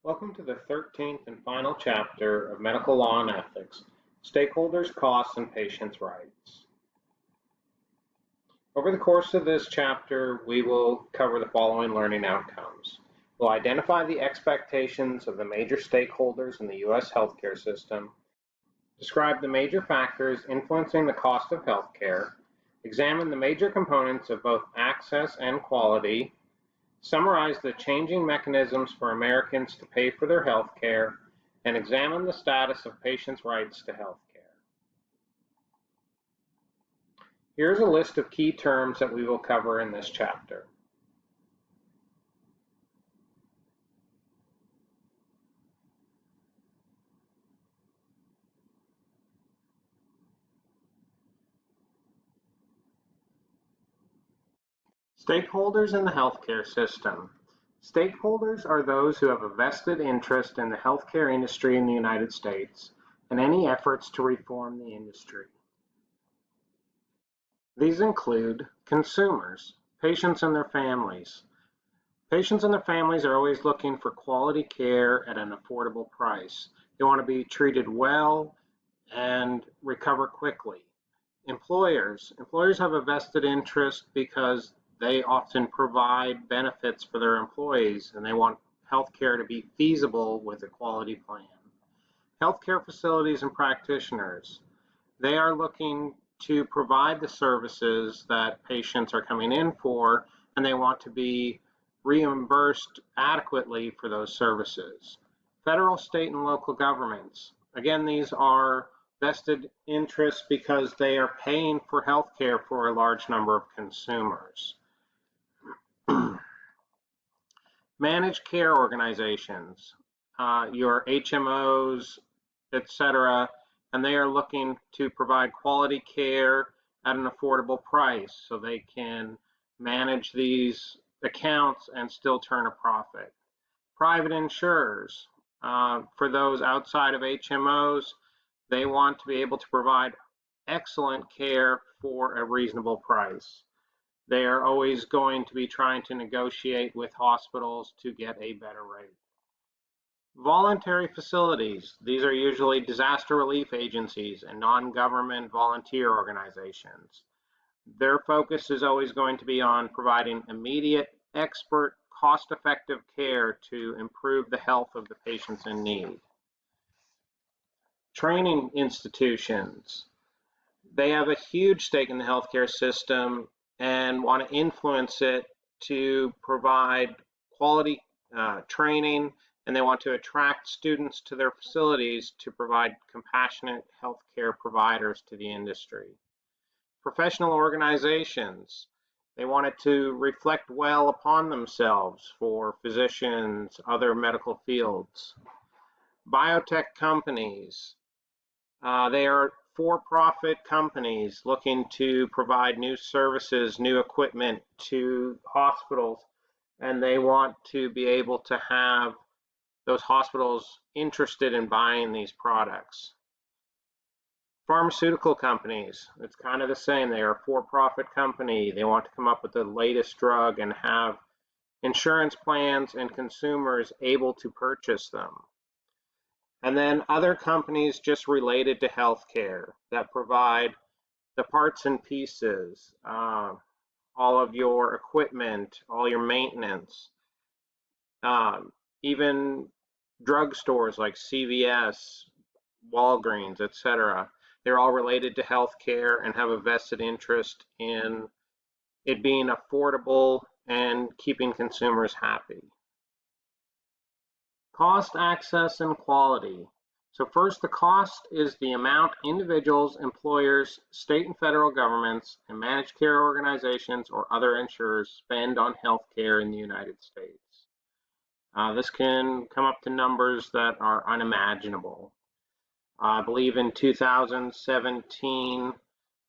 Welcome to the 13th and final chapter of Medical Law and Ethics, Stakeholders, Costs, and Patients' Rights. Over the course of this chapter, we will cover the following learning outcomes. We'll identify the expectations of the major stakeholders in the U.S. healthcare system, describe the major factors influencing the cost of healthcare, examine the major components of both access and quality, summarize the changing mechanisms for Americans to pay for their health care, and examine the status of patients' rights to health care. Here's a list of key terms that we will cover in this chapter. Stakeholders in the healthcare system. Stakeholders are those who have a vested interest in the healthcare industry in the United States and any efforts to reform the industry. These include consumers, patients and their families. Patients and their families are always looking for quality care at an affordable price. They want to be treated well and recover quickly. Employers have a vested interest because they often provide benefits for their employees and they want healthcare to be feasible with a quality plan. Healthcare facilities and practitioners, they are looking to provide the services that patients are coming in for, and they want to be reimbursed adequately for those services. Federal, state, and local governments, again, these are vested interests because they are paying for health care for a large number of consumers. Managed care organizations, your HMOs, etc., and they are looking to provide quality care at an affordable price so they can manage these accounts and still turn a profit. Private insurers, for those outside of HMOs, they want to be able to provide excellent care for a reasonable price. They are always going to be trying to negotiate with hospitals to get a better rate. Voluntary facilities, these are usually disaster relief agencies and non-government volunteer organizations. Their focus is always going to be on providing immediate, expert, cost-effective care to improve the health of the patients in need. Training institutions, they have a huge stake in the healthcare system and want to influence it to provide quality training, and they want to attract students to their facilities to provide compassionate healthcare providers to the industry. Professional organizations, they want it to reflect well upon themselves for physicians, other medical fields. Biotech companies, they are for-profit companies looking to provide new services, new equipment to hospitals, and they want to be able to have those hospitals interested in buying these products. Pharmaceutical companies, it's kind of the same. They are a for-profit company. They want to come up with the latest drug and have insurance plans and consumers able to purchase them. And then other companies just related to healthcare that provide the parts and pieces, all of your equipment, all your maintenance, even drugstores like CVS, Walgreens, etc. They're all related to healthcare and have a vested interest in it being affordable and keeping consumers happy. Cost, access, and quality. So first, the cost is the amount individuals, employers, state and federal governments, and managed care organizations or other insurers spend on health care in the United States. This can come up to numbers that are unimaginable. I believe in 2017,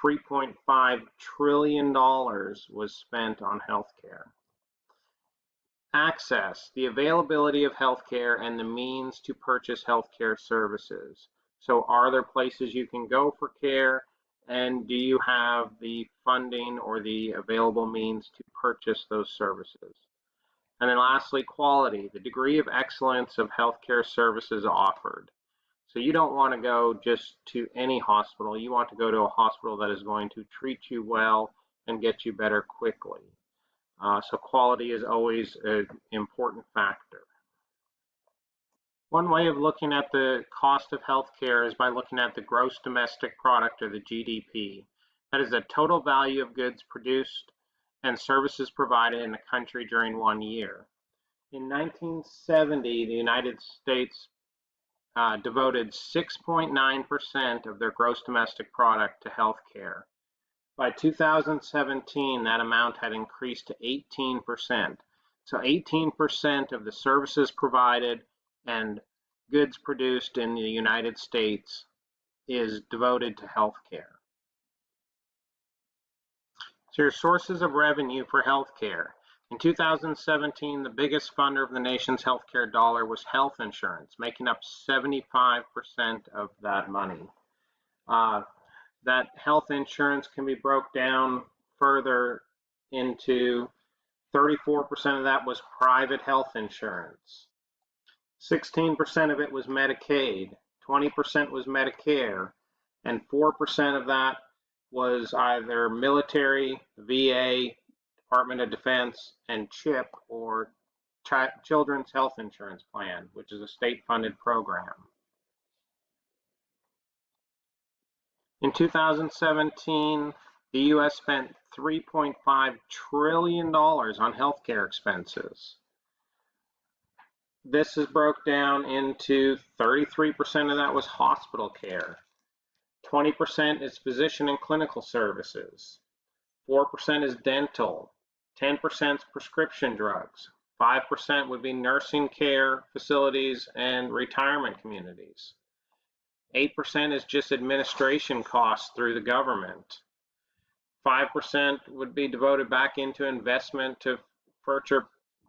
$3.5 trillion was spent on health care. Access, the availability of healthcare and the means to purchase healthcare services. So are there places you can go for care, and do you have the funding or the available means to purchase those services? And then lastly, quality, the degree of excellence of healthcare services offered. So you don't want to go just to any hospital. You want to go to a hospital that is going to treat you well and get you better quickly. So quality is always an important factor. One way of looking at the cost of healthcare is by looking at the gross domestic product, or the GDP. That is the total value of goods produced and services provided in a country during 1 year. In 1970, the United States devoted 6.9% of their gross domestic product to healthcare. By 2017, that amount had increased to 18%. So 18% of the services provided and goods produced in the United States is devoted to healthcare. So your sources of revenue for healthcare. In 2017, the biggest funder of the nation's healthcare dollar was health insurance, making up 75% of that money. That health insurance can be broke down further into 34% of that was private health insurance. 16% of it was Medicaid, 20% was Medicare, and 4% of that was either military, VA, Department of Defense, and CHIP, or Children's Health Insurance Plan, which is a state-funded program. In 2017, the U.S. spent $3.5 trillion on healthcare expenses. This is broke down into 33% of that was hospital care, 20% is physician and clinical services, 4% is dental, 10% is prescription drugs, 5% would be nursing care facilities and retirement communities. 8% is just administration costs through the government. 5% would be devoted back into investment to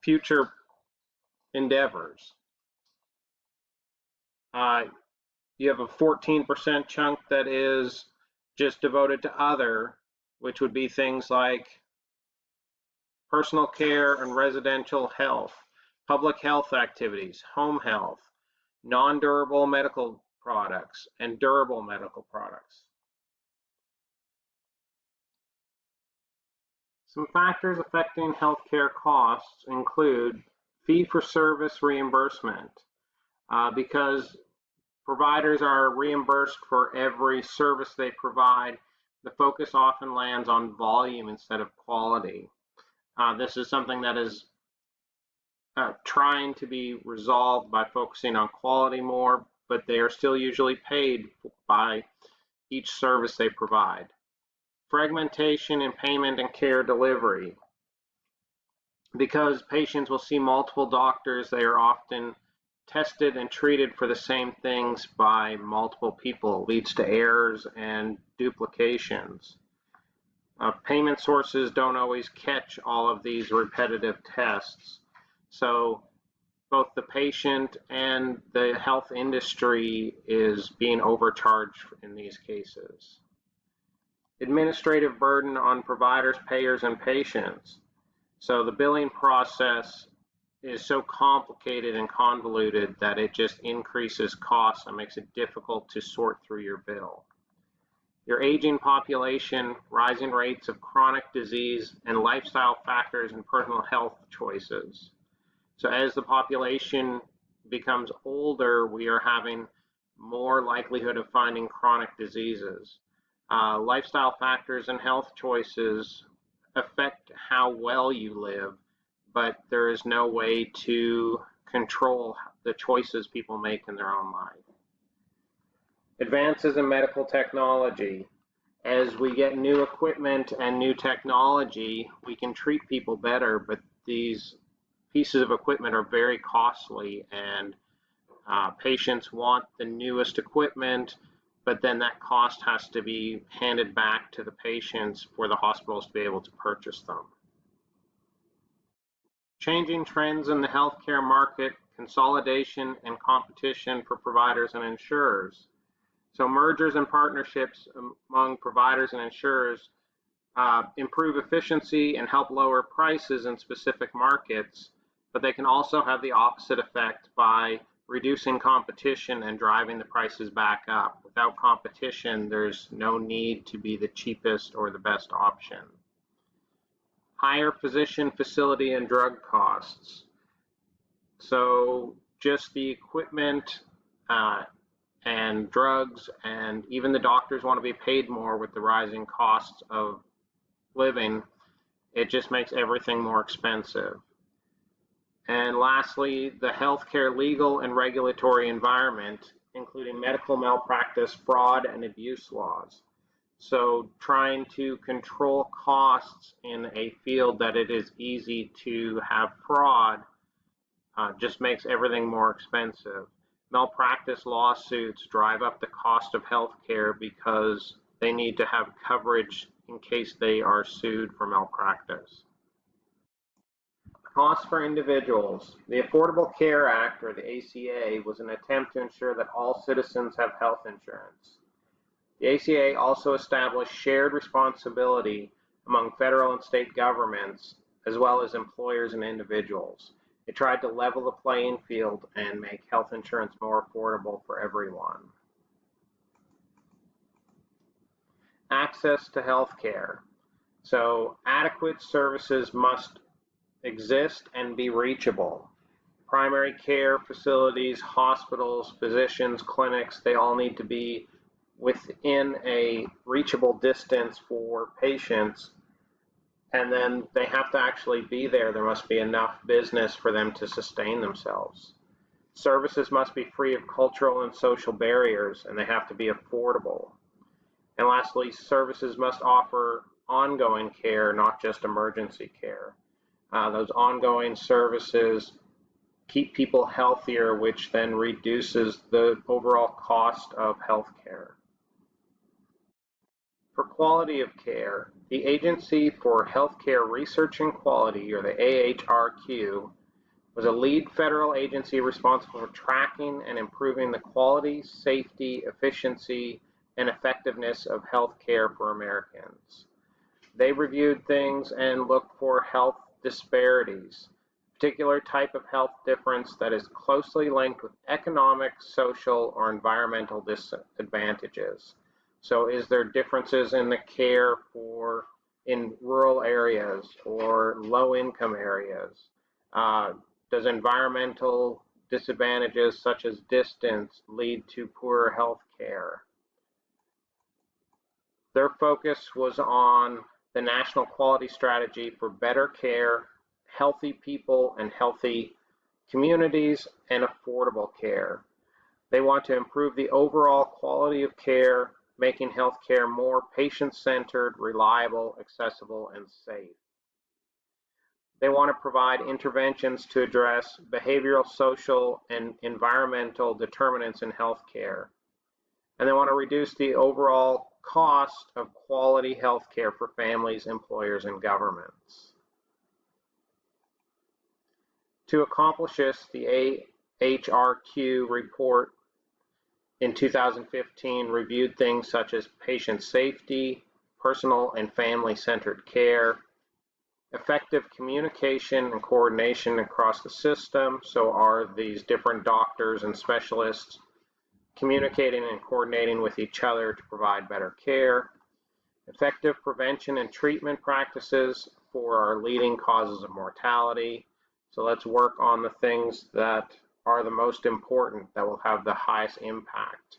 future endeavors. You have a 14% chunk that is just devoted to other, which would be things like personal care and residential health, public health activities, home health, non-durable medical products, and durable medical products. Some factors affecting healthcare costs include fee-for-service reimbursement, because providers are reimbursed for every service they provide. The focus often lands on volume instead of quality. This is something that is trying to be resolved by focusing on quality more, but they are still usually paid by each service they provide. Fragmentation in payment and care delivery. Because patients will see multiple doctors, they are often tested and treated for the same things by multiple people. It leads to errors and duplications. Payment sources don't always catch all of these repetitive tests. So both the patient and the health industry is being overcharged in these cases. Administrative burden on providers, payers, and patients. So the billing process is so complicated and convoluted that it just increases costs and makes it difficult to sort through your bill. Your aging population, rising rates of chronic disease, and lifestyle factors and personal health choices. So as the population becomes older, we are having more likelihood of finding chronic diseases. Lifestyle factors and health choices affect how well you live, but there is no way to control the choices people make in their own life. Advances in medical technology. As we get new equipment and new technology, we can treat people better, but these pieces of equipment are very costly, and patients want the newest equipment, but then that cost has to be handed back to the patients for the hospitals to be able to purchase them. Changing trends in the healthcare market, consolidation and competition for providers and insurers. So mergers and partnerships among providers and insurers improve efficiency and help lower prices in specific markets, but they can also have the opposite effect by reducing competition and driving the prices back up. Without competition, there's no need to be the cheapest or the best option. Higher physician, facility, and drug costs. So just the equipment and drugs, and even the doctors want to be paid more with the rising costs of living. It just makes everything more expensive. And lastly, the healthcare legal and regulatory environment, including medical malpractice, fraud, and abuse laws. So trying to control costs in a field that it is easy to have fraud just makes everything more expensive. Malpractice lawsuits drive up the cost of healthcare because they need to have coverage in case they are sued for malpractice. Costs for individuals. The Affordable Care Act, or the ACA, was an attempt to ensure that all citizens have health insurance. The ACA also established shared responsibility among federal and state governments, as well as employers and individuals. It tried to level the playing field and make health insurance more affordable for everyone. Access to health care. So adequate services must exist and be reachable. Primary care facilities, hospitals, physicians, clinics, they all need to be within a reachable distance for patients, and then they have to actually be there. There must be enough business for them to sustain themselves. Services must be free of cultural and social barriers, and they have to be affordable. And lastly, services must offer ongoing care, not just emergency care. Those ongoing services keep people healthier, which then reduces the overall cost of healthcare. For quality of care, the Agency for Healthcare Research and Quality, or the AHRQ, was a lead federal agency responsible for tracking and improving the quality, safety, efficiency, and effectiveness of healthcare for Americans. They reviewed things and looked for health disparities, particular type of health difference that is closely linked with economic, social, or environmental disadvantages. So is there differences in the care in rural areas or low-income areas? Does environmental disadvantages such as distance lead to poorer health care? Their focus was on the National Quality Strategy for Better Care, Healthy People and Healthy Communities, and Affordable Care. They want to improve the overall quality of care, making healthcare more patient-centered, reliable, accessible, and safe. They want to provide interventions to address behavioral, social, and environmental determinants in healthcare. And they want to reduce the overall cost of quality healthcare for families, employers, and governments. To accomplish this, the AHRQ report in 2015 reviewed things such as patient safety, personal and family-centered care, effective communication and coordination across the system. So are these different doctors and specialists communicating and coordinating with each other to provide better care, effective prevention and treatment practices for our leading causes of mortality. So let's work on the things that are the most important, that will have the highest impact.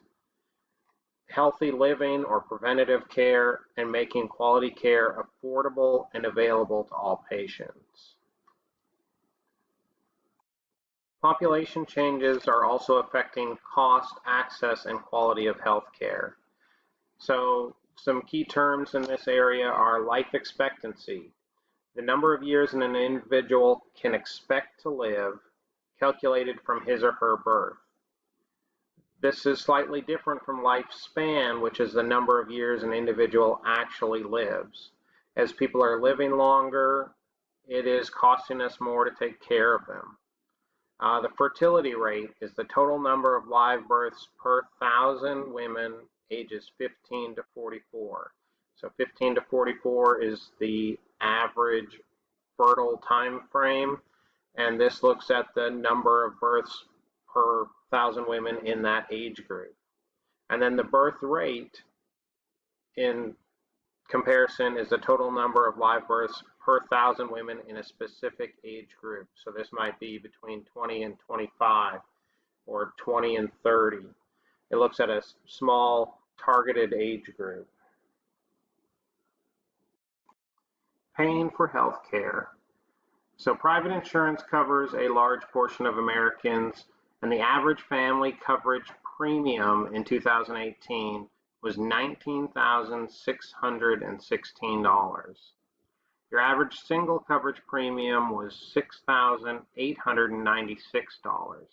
Healthy living or preventative care, and making quality care affordable and available to all patients. Population changes are also affecting cost, access, and quality of health care. So some key terms in this area are life expectancy, the number of years an individual can expect to live, calculated from his or her birth. This is slightly different from lifespan, which is the number of years an individual actually lives. As people are living longer, it is costing us more to take care of them. The fertility rate is the total number of live births per 1,000 women ages 15 to 44. So 15 to 44 is the average fertile time frame, and this looks at the number of births per 1,000 women in that age group. And then the birth rate in comparison is the total number of live births per 1,000 women in a specific age group. So this might be between 20 and 25 or 20 and 30. It looks at a small targeted age group. Paying for health care. So private insurance covers a large portion of Americans, and the average family coverage premium in 2018 was $19,616. Your average single coverage premium was $6,896.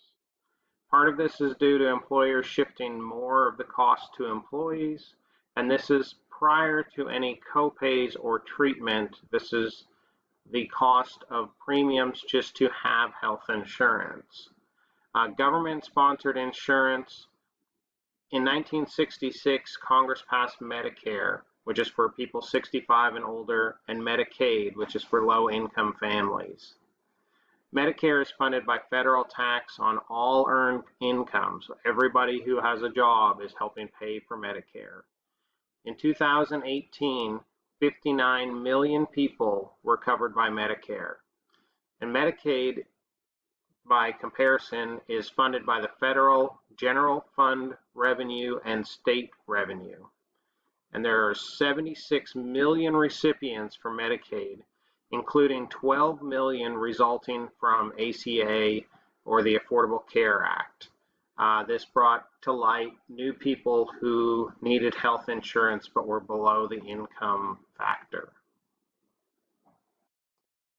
Part of this is due to employers shifting more of the cost to employees, and this is prior to any copays or treatment. This is the cost of premiums just to have health insurance. Government-sponsored insurance. In 1966, Congress passed Medicare, which is for people 65 and older, and Medicaid, which is for low-income families. Medicare is funded by federal tax on all earned income, so everybody who has a job is helping pay for Medicare. In 2018, 59 million people were covered by Medicare, and Medicaid, by comparison, is funded by the federal general fund revenue and state revenue. And there are 76 million recipients for Medicaid, including 12 million resulting from ACA or the Affordable Care Act. This brought to light new people who needed health insurance but were below the income factor.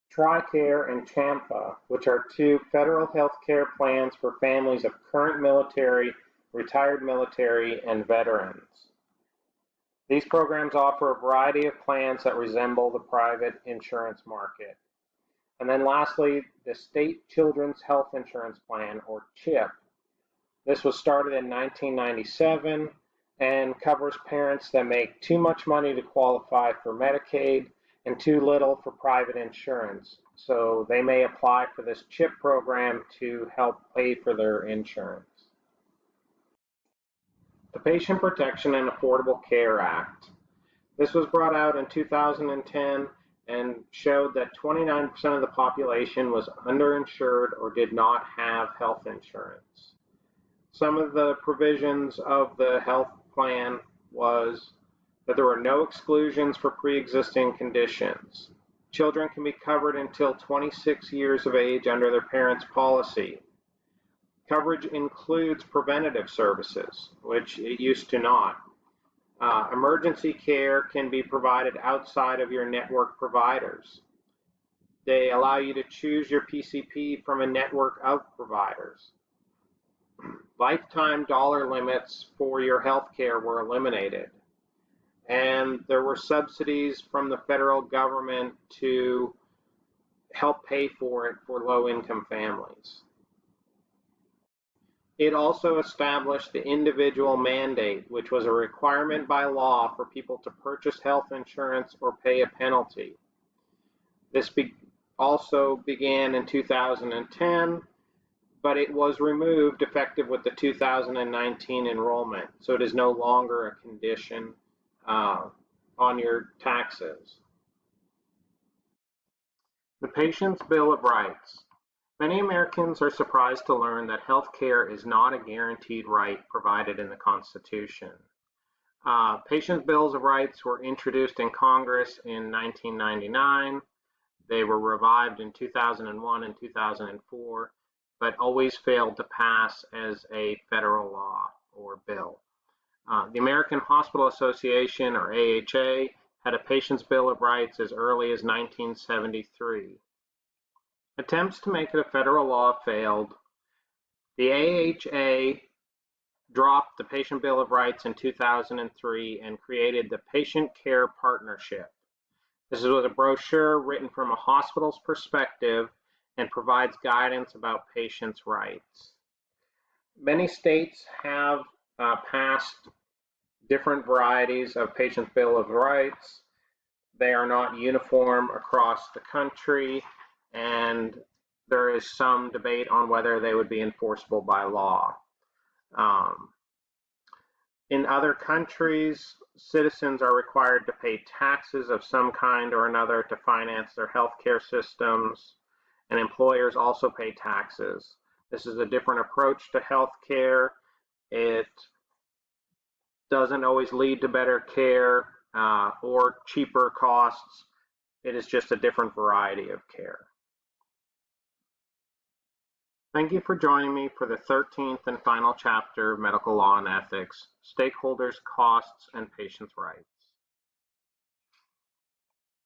TRICARE and CHAMPA, which are two federal health care plans for families of current military, retired military, and veterans. These programs offer a variety of plans that resemble the private insurance market. And then lastly, the State Children's Health Insurance Plan, or CHIP. This was started in 1997 and covers parents that make too much money to qualify for Medicaid and too little for private insurance. So they may apply for this CHIP program to help pay for their insurance. The Patient Protection and Affordable Care Act. This was brought out in 2010 and showed that 29% of the population was underinsured or did not have health insurance. Some of the provisions of the health plan was that there were no exclusions for pre-existing conditions. Children can be covered until 26 years of age under their parents' policy. Coverage includes preventative services, which it used to not. Emergency care can be provided outside of your network providers. They allow you to choose your PCP from a network of providers. Lifetime dollar limits for your health care were eliminated. And there were subsidies from the federal government to help pay for it for low-income families. It also established the individual mandate, which was a requirement by law for people to purchase health insurance or pay a penalty. This also began in 2010, but it was removed effective with the 2019 enrollment, so it is no longer a condition on your taxes. The Patient's Bill of Rights. Many Americans are surprised to learn that health care is not a guaranteed right provided in the Constitution. Patients' Bills of Rights were introduced in Congress in 1999. They were revived in 2001 and 2004, but always failed to pass as a federal law or bill. The American Hospital Association, or AHA, had a Patient's Bill of Rights as early as 1973. Attempts to make it a federal law failed. The AHA dropped the Patient Bill of Rights in 2003 and created the Patient Care Partnership. This was a brochure written from a hospital's perspective and provides guidance about patients' rights. Many states have passed different varieties of Patient's Bill of Rights. They are not uniform across the country, and there is some debate on whether they would be enforceable by law. In other countries, citizens are required to pay taxes of some kind or another to finance their healthcare systems, and employers also pay taxes. This is a different approach to healthcare. It doesn't always lead to better care or cheaper costs. It is just a different variety of care. Thank you for joining me for the 13th and final chapter of Medical Law and Ethics, Stakeholders, Costs, and Patients' Rights.